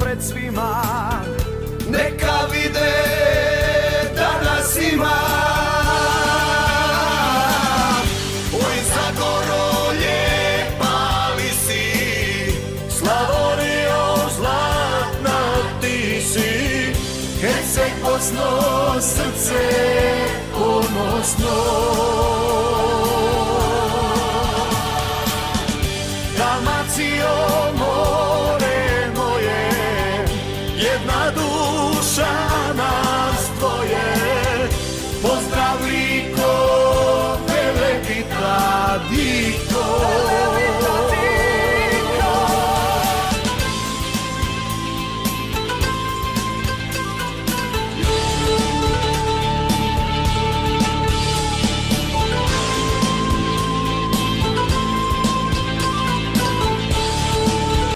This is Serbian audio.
pred svima, neka vide da nas ima. Oj, Zagoro, lijepa li si, Slavonijo, zlatna ti si, Herceg Bosno, srce ponosno. Dalmacijo,